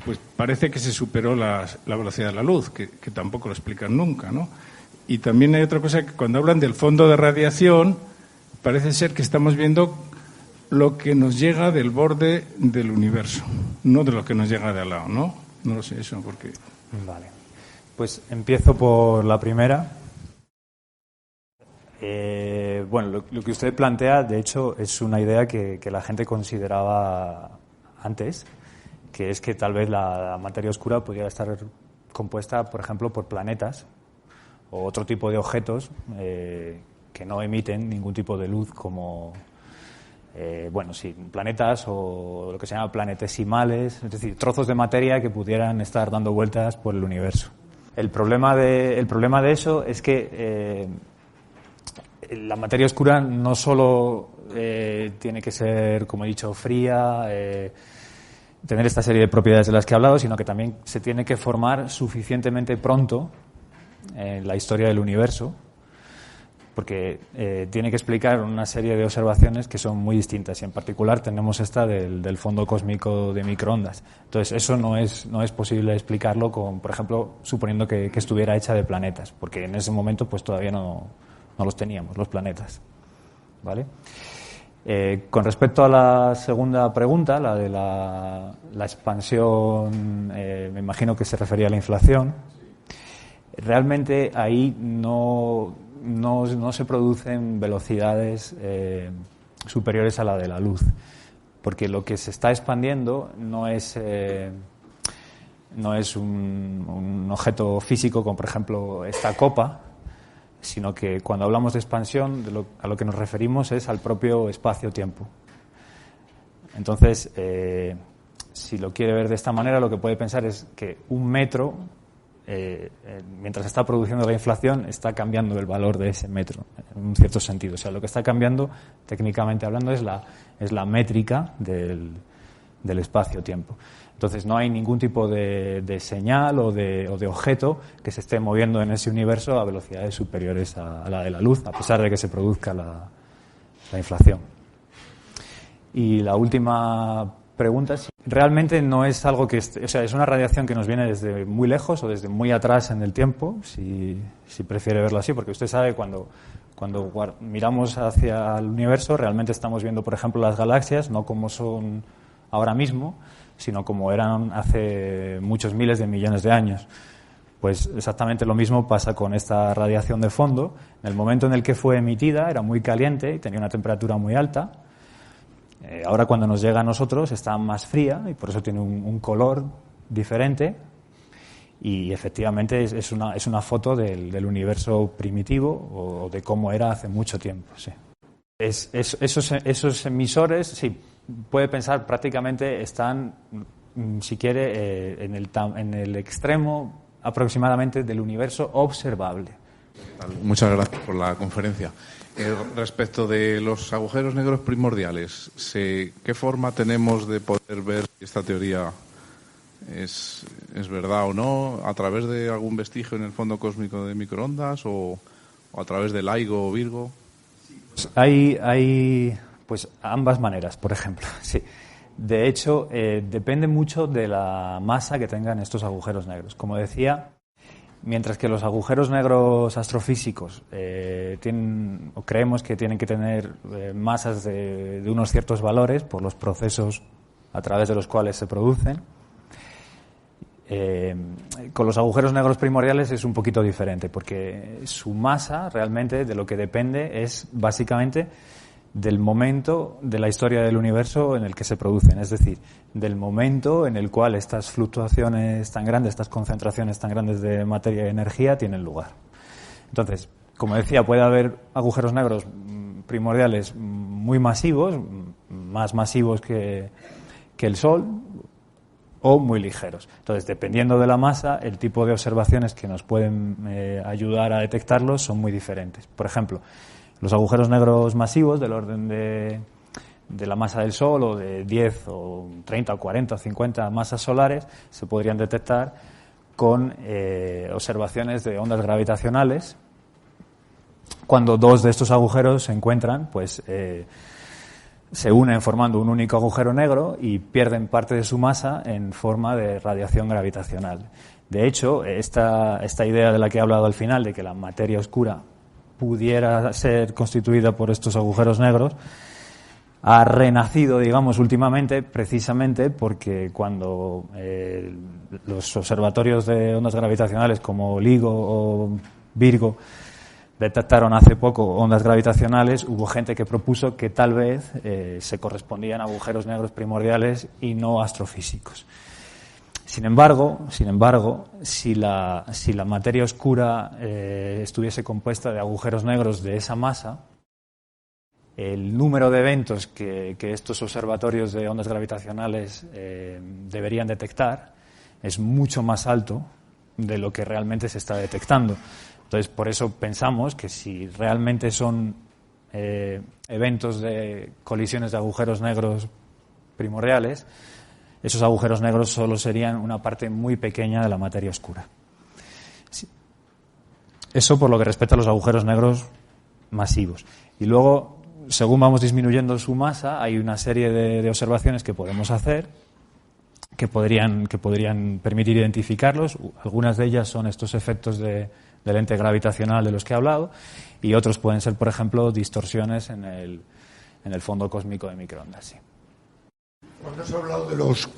pues parece que se superó la velocidad de la luz, que tampoco lo explican nunca, ¿no? Y también hay otra cosa, que cuando hablan del fondo de radiación, parece ser que estamos viendo lo que nos llega del borde del universo, no de lo que nos llega de al lado, ¿no? No lo sé eso, porque... Vale. Pues empiezo por la primera. Bueno, lo que usted plantea, de hecho, es una idea que la gente consideraba antes, que es que tal vez la materia oscura podría estar compuesta, por ejemplo, por planetas o otro tipo de objetos que no emiten ningún tipo de luz, como planetas o lo que se llama planetesimales, es decir, trozos de materia que pudieran estar dando vueltas por el universo. El problema de eso es que la materia oscura no solo tiene que ser, como he dicho, fría, tener esta serie de propiedades de las que he hablado, sino que también se tiene que formar suficientemente pronto en la historia del universo, porque tiene que explicar una serie de observaciones que son muy distintas, y en particular tenemos esta del fondo cósmico de microondas. Entonces, eso no es posible explicarlo con, por ejemplo, suponiendo que estuviera hecha de planetas, porque en ese momento pues todavía no los teníamos, los planetas, ¿vale? Con respecto a la segunda pregunta, la de la expansión, me imagino que se refería a la inflación. Realmente ahí no se producen velocidades superiores a la de la luz, porque lo que se está expandiendo no es un objeto físico como, por ejemplo, esta copa, sino que cuando hablamos de expansión, a lo que nos referimos es al propio espacio-tiempo. Entonces, si lo quiere ver de esta manera, lo que puede pensar es que un metro, mientras está produciendo la inflación, está cambiando el valor de ese metro, en un cierto sentido. O sea, lo que está cambiando, técnicamente hablando, es la métrica del espacio-tiempo. Entonces, no hay ningún tipo de señal o de objeto que se esté moviendo en ese universo a velocidades superiores a la de la luz, a pesar de que se produzca la inflación. Y la última pregunta, realmente no es algo que es una radiación que nos viene desde muy lejos o desde muy atrás en el tiempo, si prefiere verlo así, porque usted sabe cuando miramos hacia el universo, realmente estamos viendo, por ejemplo, las galaxias, no como son ahora mismo, sino como eran hace muchos miles de millones de años. Pues exactamente lo mismo pasa con esta radiación de fondo. En el momento en el que fue emitida era muy caliente y tenía una temperatura muy alta. Ahora cuando nos llega a nosotros está más fría y por eso tiene un color diferente, y efectivamente es una foto del universo primitivo o de cómo era hace mucho tiempo. Sí. Esos emisores, sí, puede pensar, prácticamente están, si quiere, en el extremo aproximadamente del universo observable. Muchas gracias por la conferencia. Respecto de los agujeros negros primordiales, ¿qué forma tenemos de poder ver si esta teoría es verdad o no? ¿A través de algún vestigio en el fondo cósmico de microondas o a través del LIGO o Virgo? Hay pues ambas maneras, por ejemplo. Sí. De hecho, depende mucho de la masa que tengan estos agujeros negros. Como decía, mientras que los agujeros negros astrofísicos creemos que tienen que tener masas de unos ciertos valores por los procesos a través de los cuales se producen, con los agujeros negros primordiales es un poquito diferente, porque su masa realmente de lo que depende es básicamente del momento de la historia del universo en el que se producen, es decir, del momento en el cual estas fluctuaciones tan grandes, estas concentraciones tan grandes de materia y energía tienen lugar. Entonces, como decía, puede haber agujeros negros primordiales muy masivos, más masivos que el Sol, o muy ligeros. Entonces, dependiendo de la masa, el tipo de observaciones que nos pueden ayudar a detectarlos son muy diferentes. Por ejemplo, los agujeros negros masivos del orden de la masa del Sol, o de 10 o 30 o 40 o 50 masas solares, se podrían detectar con observaciones de ondas gravitacionales. Cuando dos de estos agujeros se encuentran, pues se unen formando un único agujero negro y pierden parte de su masa en forma de radiación gravitacional. De hecho, esta idea de la que he hablado al final, de que la materia oscura pudiera ser constituida por estos agujeros negros, ha renacido, digamos, últimamente, precisamente porque cuando los observatorios de ondas gravitacionales como LIGO o Virgo detectaron hace poco ondas gravitacionales, hubo gente que propuso que tal vez se correspondían a agujeros negros primordiales y no astrofísicos. Sin embargo, si la materia oscura estuviese compuesta de agujeros negros de esa masa, el número de eventos que estos observatorios de ondas gravitacionales deberían detectar es mucho más alto de lo que realmente se está detectando. Entonces, por eso pensamos que si realmente son eventos de colisiones de agujeros negros primordiales, esos agujeros negros solo serían una parte muy pequeña de la materia oscura. Sí. Eso por lo que respecta a los agujeros negros masivos. Y luego, según vamos disminuyendo su masa, hay una serie de observaciones que podemos hacer que podrían permitir identificarlos. Algunas de ellas son estos efectos de lente gravitacional de los que he hablado, y otros pueden ser, por ejemplo, distorsiones en el fondo cósmico de microondas. Sí. Cuando has hablado de los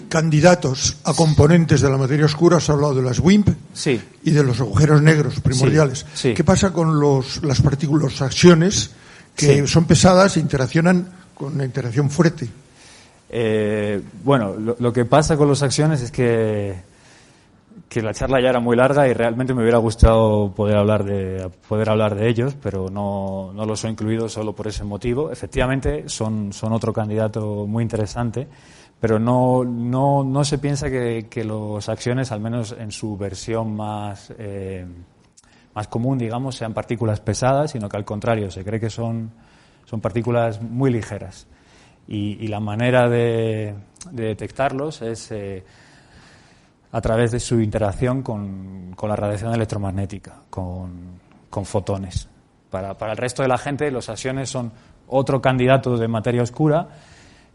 candidatos a componentes de la materia oscura, has hablado de las WIMP Sí. y de los agujeros negros primordiales. Sí. ¿Qué pasa con las partículas, los acciones, que son pesadas e interaccionan con una interacción fuerte? Bueno, lo que pasa con los acciones es que la charla ya era muy larga y realmente me hubiera gustado poder hablar de ellos, pero no los he incluido solo por ese motivo. Efectivamente, son otro candidato muy interesante, pero no se piensa que los acciones, al menos en su versión más común, digamos, sean partículas pesadas, sino que al contrario, se cree que son partículas muy ligeras. Y la manera de detectarlos es a través de su interacción con la radiación electromagnética, con fotones. Para el resto de la gente, los acciones son otro candidato de materia oscura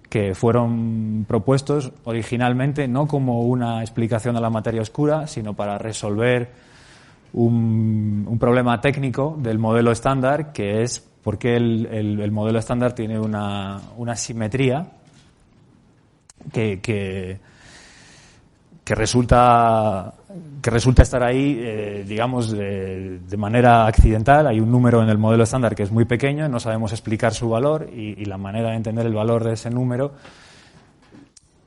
que fueron propuestos originalmente no como una explicación de la materia oscura, sino para resolver un problema técnico del modelo estándar, que es porque el modelo estándar tiene una simetría que resulta estar ahí, digamos, de manera accidental. Hay un número en el modelo estándar que es muy pequeño, no sabemos explicar su valor, y la manera de entender el valor de ese número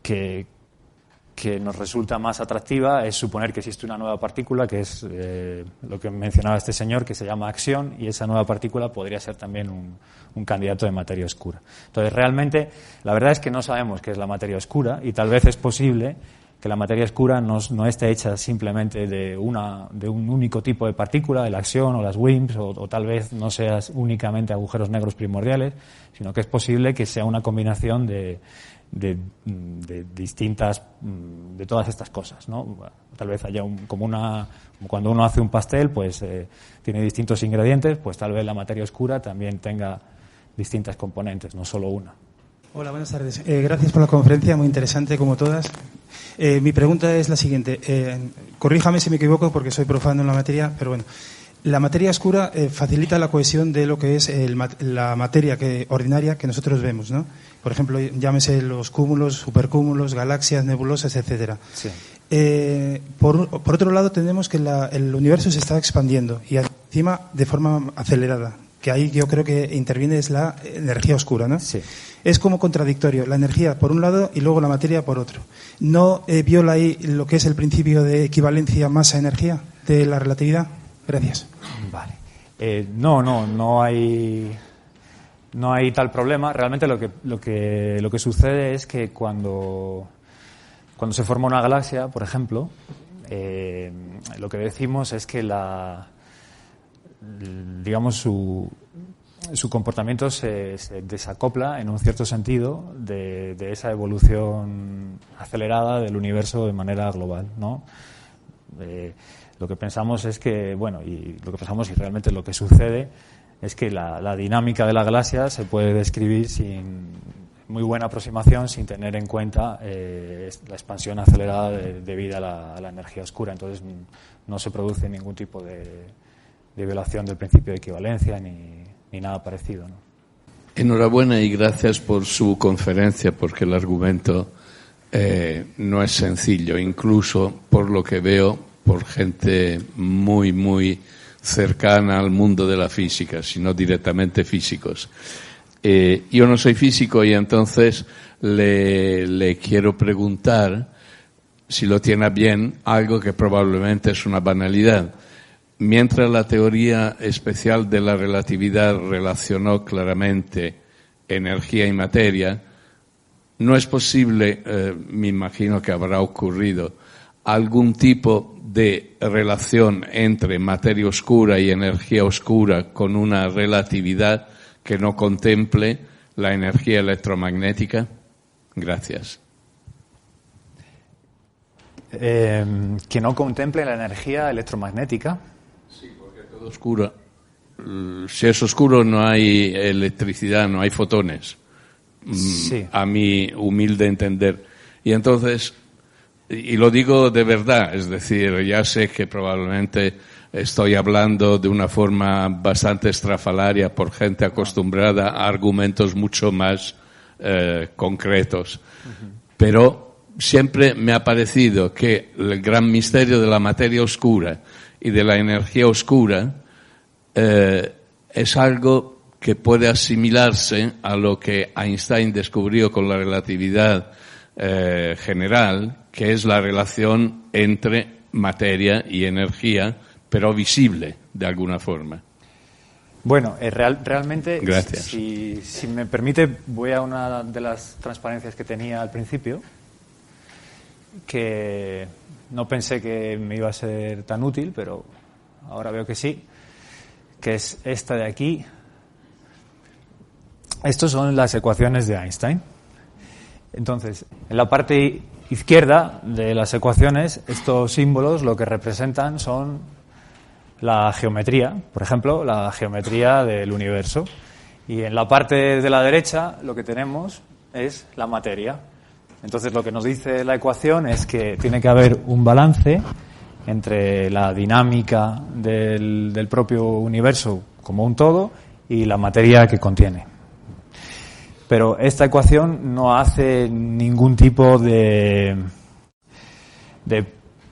que nos resulta más atractiva es suponer que existe una nueva partícula, que es lo que mencionaba este señor, que se llama acción, y esa nueva partícula podría ser también un candidato de materia oscura. Entonces, realmente, la verdad es que no sabemos qué es la materia oscura, y tal vez es posible que la materia oscura no esté hecha simplemente de un único tipo de partícula, la acción o las WIMPs, o tal vez no sea únicamente agujeros negros primordiales, sino que es posible que sea una combinación de distintas, de todas estas cosas, ¿no? Tal vez haya como cuando uno hace un pastel, pues tiene distintos ingredientes, pues tal vez la materia oscura también tenga distintas componentes, no solo una. Hola, buenas tardes. Gracias por la conferencia, muy interesante como todas. Mi pregunta es la siguiente. Corríjame si me equivoco porque soy profano en la materia, pero bueno. La materia oscura facilita la cohesión de lo que es la materia ordinaria que nosotros vemos, ¿no? Por ejemplo, llámese los cúmulos, supercúmulos, galaxias, nebulosas, etcétera. Sí. Por otro lado, tenemos que el universo se está expandiendo y encima de forma acelerada, que ahí yo creo que interviene es la energía oscura, ¿no? Sí. Es como contradictorio, la energía por un lado y luego la materia por otro. ¿No viola ahí lo que es el principio de equivalencia masa-energía de la relatividad? Gracias. Vale. No hay tal problema. Realmente lo que sucede es que cuando se forma una galaxia, por ejemplo, lo que decimos es que digamos su comportamiento se desacopla en un cierto sentido de esa evolución acelerada del universo de manera global, ¿no? Lo que pensamos es que, y realmente lo que sucede es que la dinámica de la galaxia se puede describir sin muy buena aproximación, sin tener en cuenta la expansión acelerada debido a la energía oscura. Entonces no se produce ningún tipo de violación del principio de equivalencia ni nada parecido, ¿no? Enhorabuena y gracias por su conferencia, porque el argumento no es sencillo, incluso por lo que veo, por gente muy, muy cercana al mundo de la física, sino directamente físicos. Yo no soy físico y entonces le quiero preguntar, si lo tiene bien, algo que probablemente es una banalidad. Mientras la teoría especial de la relatividad relacionó claramente energía y materia, no es posible, me imagino que habrá ocurrido, algún tipo de relación entre materia oscura y energía oscura con una relatividad que no contemple la energía electromagnética. Gracias. Que no contemple la energía electromagnética. Sí, porque todo oscuro. Si es oscuro no hay electricidad, no hay fotones. Sí. A mi humilde entender. Y entonces, y lo digo de verdad, es decir, ya sé que probablemente estoy hablando de una forma bastante estrafalaria por gente acostumbrada a argumentos mucho más concretos. Pero siempre me ha parecido que el gran misterio de la materia oscura y de la energía oscura es algo que puede asimilarse a lo que Einstein descubrió con la relatividad general, que es la relación entre materia y energía, pero visible de alguna forma. Bueno, realmente, Gracias. Si me permite, voy a una de las transparencias que tenía al principio, que no pensé que me iba a ser tan útil, pero ahora veo que sí, que es esta de aquí. Estas son las ecuaciones de Einstein. Entonces, en la parte izquierda de las ecuaciones, estos símbolos lo que representan son la geometría, por ejemplo, la geometría del universo. Y en la parte de la derecha lo que tenemos es la materia. Entonces, lo que nos dice la ecuación es que tiene que haber un balance entre la dinámica del propio universo como un todo y la materia que contiene. Pero esta ecuación no hace ningún tipo de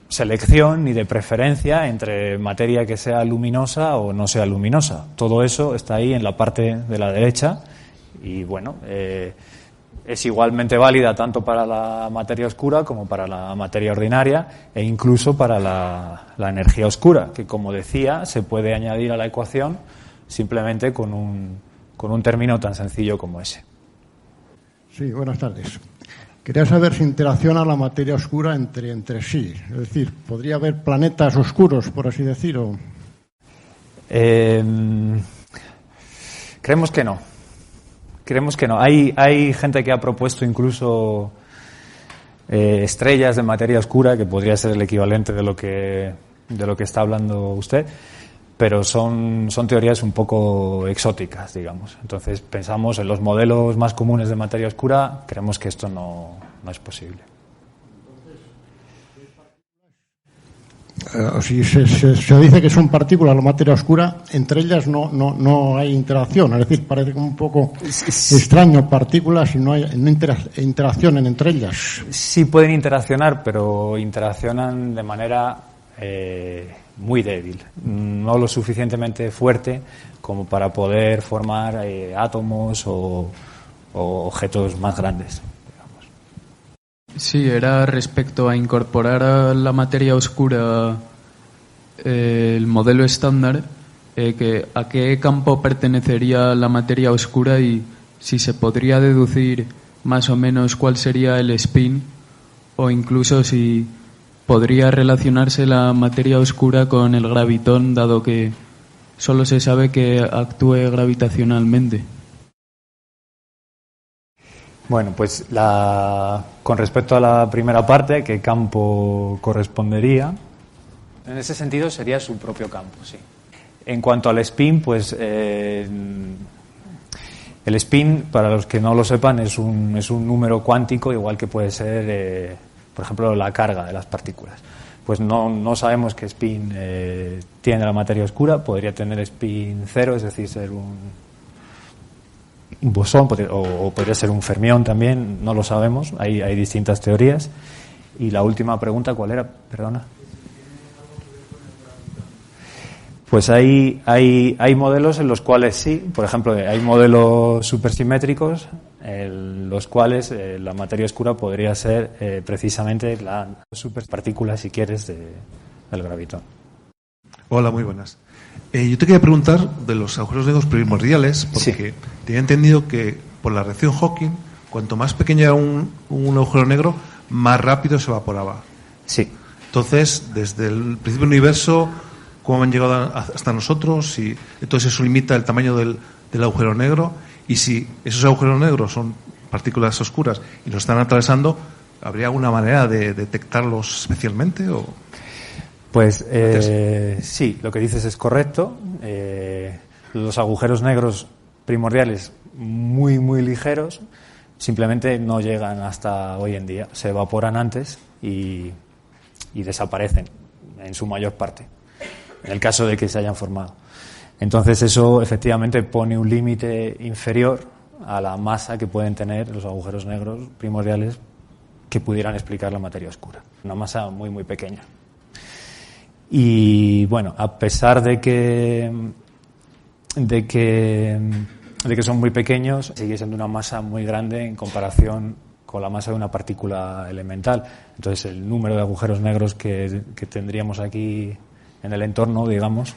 selección ni de preferencia entre materia que sea luminosa o no sea luminosa. Todo eso está ahí en la parte de la derecha y, bueno, es igualmente válida tanto para la materia oscura como para la materia ordinaria e incluso para la energía oscura, que, como decía, se puede añadir a la ecuación simplemente con un término tan sencillo como ese. Sí, buenas tardes. Quería saber si interacciona la materia oscura entre sí. Es decir, ¿podría haber planetas oscuros, por así decirlo? Creemos que no. Hay gente que ha propuesto incluso estrellas de materia oscura, que podría ser el equivalente de lo que está hablando usted, pero son teorías un poco exóticas, digamos. Entonces pensamos en los modelos más comunes de materia oscura, creemos que esto no es posible. Si se dice que son partículas la materia oscura, entre ellas no hay interacción, es decir, parece como un poco extraño, partículas y no hay interaccionan entre ellas. Sí pueden interaccionar, pero interaccionan de manera muy débil, no lo suficientemente fuerte como para poder formar átomos o objetos más grandes, digamos. Sí, era respecto a incorporar a la materia oscura el modelo estándar, a qué campo pertenecería la materia oscura y si se podría deducir más o menos cuál sería el spin, o incluso si podría relacionarse la materia oscura con el gravitón, dado que solo se sabe que actúe gravitacionalmente. Bueno, pues con respecto a la primera parte, ¿qué campo correspondería? En ese sentido sería su propio campo, sí. En cuanto al spin, pues el spin, para los que no lo sepan, es un número cuántico, igual que puede ser, por ejemplo, la carga de las partículas. Pues no sabemos qué spin tiene la materia oscura. Podría tener spin cero, es decir, ser bosón o podría ser un fermión también, no lo sabemos, hay distintas teorías. Y la última pregunta, ¿cuál era? Perdona. Pues hay modelos en los cuales sí, por ejemplo, hay modelos supersimétricos en los cuales la materia oscura podría ser precisamente la superpartícula, si quieres, del gravitón. Hola, muy buenas. Yo te quería preguntar de los agujeros negros primordiales, porque tenía entendido que por la reacción Hawking, cuanto más pequeño era un agujero negro, más rápido se evaporaba. Sí. Entonces, desde el principio del universo, ¿cómo han llegado hasta nosotros? Y entonces eso limita el tamaño del agujero negro. Y si esos agujeros negros son partículas oscuras y nos están atravesando, ¿habría alguna manera de detectarlos especialmente? ¿O? Pues sí, lo que dices es correcto. Los agujeros negros primordiales muy, muy ligeros simplemente no llegan hasta hoy en día. Se evaporan antes y desaparecen en su mayor parte, en el caso de que se hayan formado. Entonces eso efectivamente pone un límite inferior a la masa que pueden tener los agujeros negros primordiales que pudieran explicar la materia oscura. Una masa muy, muy pequeña. Y bueno, a pesar de que son muy pequeños, sigue siendo una masa muy grande en comparación con la masa de una partícula elemental. Entonces el número de agujeros negros que tendríamos aquí en el entorno, digamos,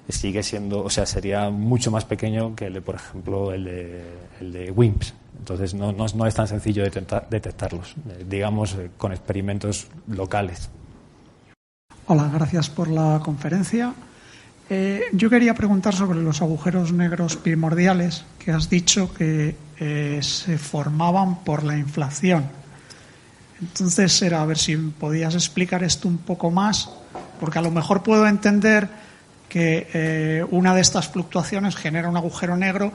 sigue siendo, o sea, sería mucho más pequeño que el de, por ejemplo, el de WIMPs. Entonces no es tan sencillo detectarlos, digamos, con experimentos locales. Hola, gracias por la conferencia. Yo quería preguntar sobre los agujeros negros primordiales, que has dicho que se formaban por la inflación. Entonces era a ver si podías explicar esto un poco más, porque a lo mejor puedo entender que una de estas fluctuaciones genera un agujero negro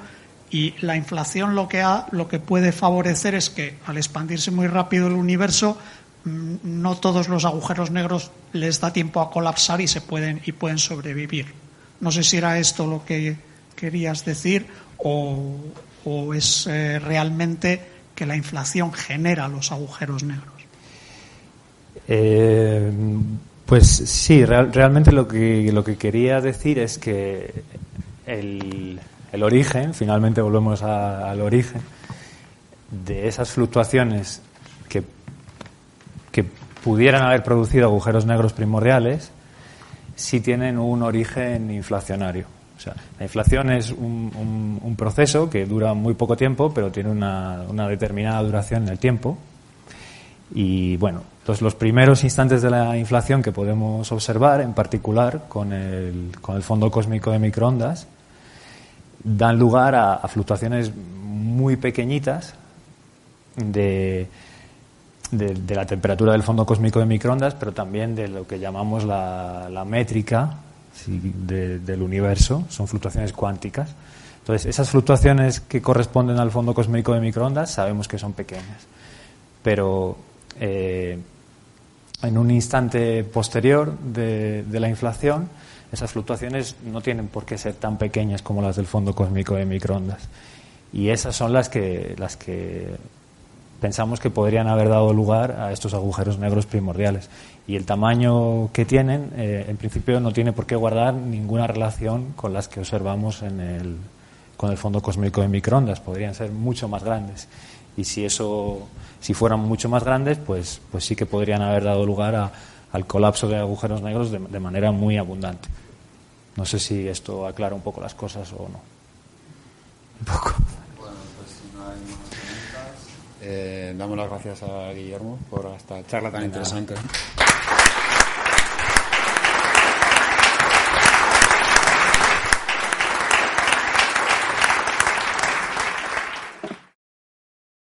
y la inflación lo que puede favorecer es que al expandirse muy rápido el universo, no todos los agujeros negros les da tiempo a colapsar y pueden sobrevivir. No sé si era esto lo que querías decir o es realmente que la inflación genera los agujeros negros. Pues sí, realmente lo que quería decir es que el origen, finalmente volvemos al origen de esas fluctuaciones que pudieran haber producido agujeros negros primordiales, sí tienen un origen inflacionario. O sea, la inflación es un proceso que dura muy poco tiempo, pero tiene una determinada duración en el tiempo. Y bueno, entonces los primeros instantes de la inflación que podemos observar, en particular con el fondo cósmico de microondas, dan lugar a fluctuaciones muy pequeñitas de la temperatura del fondo cósmico de microondas, pero también de lo que llamamos la métrica del universo. Son fluctuaciones cuánticas. Entonces, esas fluctuaciones que corresponden al fondo cósmico de microondas sabemos que son pequeñas, pero en un instante posterior de la inflación, esas fluctuaciones no tienen por qué ser tan pequeñas como las del fondo cósmico de microondas, y esas son las que pensamos que podrían haber dado lugar a estos agujeros negros primordiales. Y el tamaño que tienen, en principio, no tiene por qué guardar ninguna relación con las que observamos con el fondo cósmico de microondas. Podrían ser mucho más grandes. Y si fueran mucho más grandes, pues sí que podrían haber dado lugar al colapso de agujeros negros de manera muy abundante. No sé si esto aclara un poco las cosas o no. Un poco. Damos las gracias a Guillermo por esta charla tan interesante.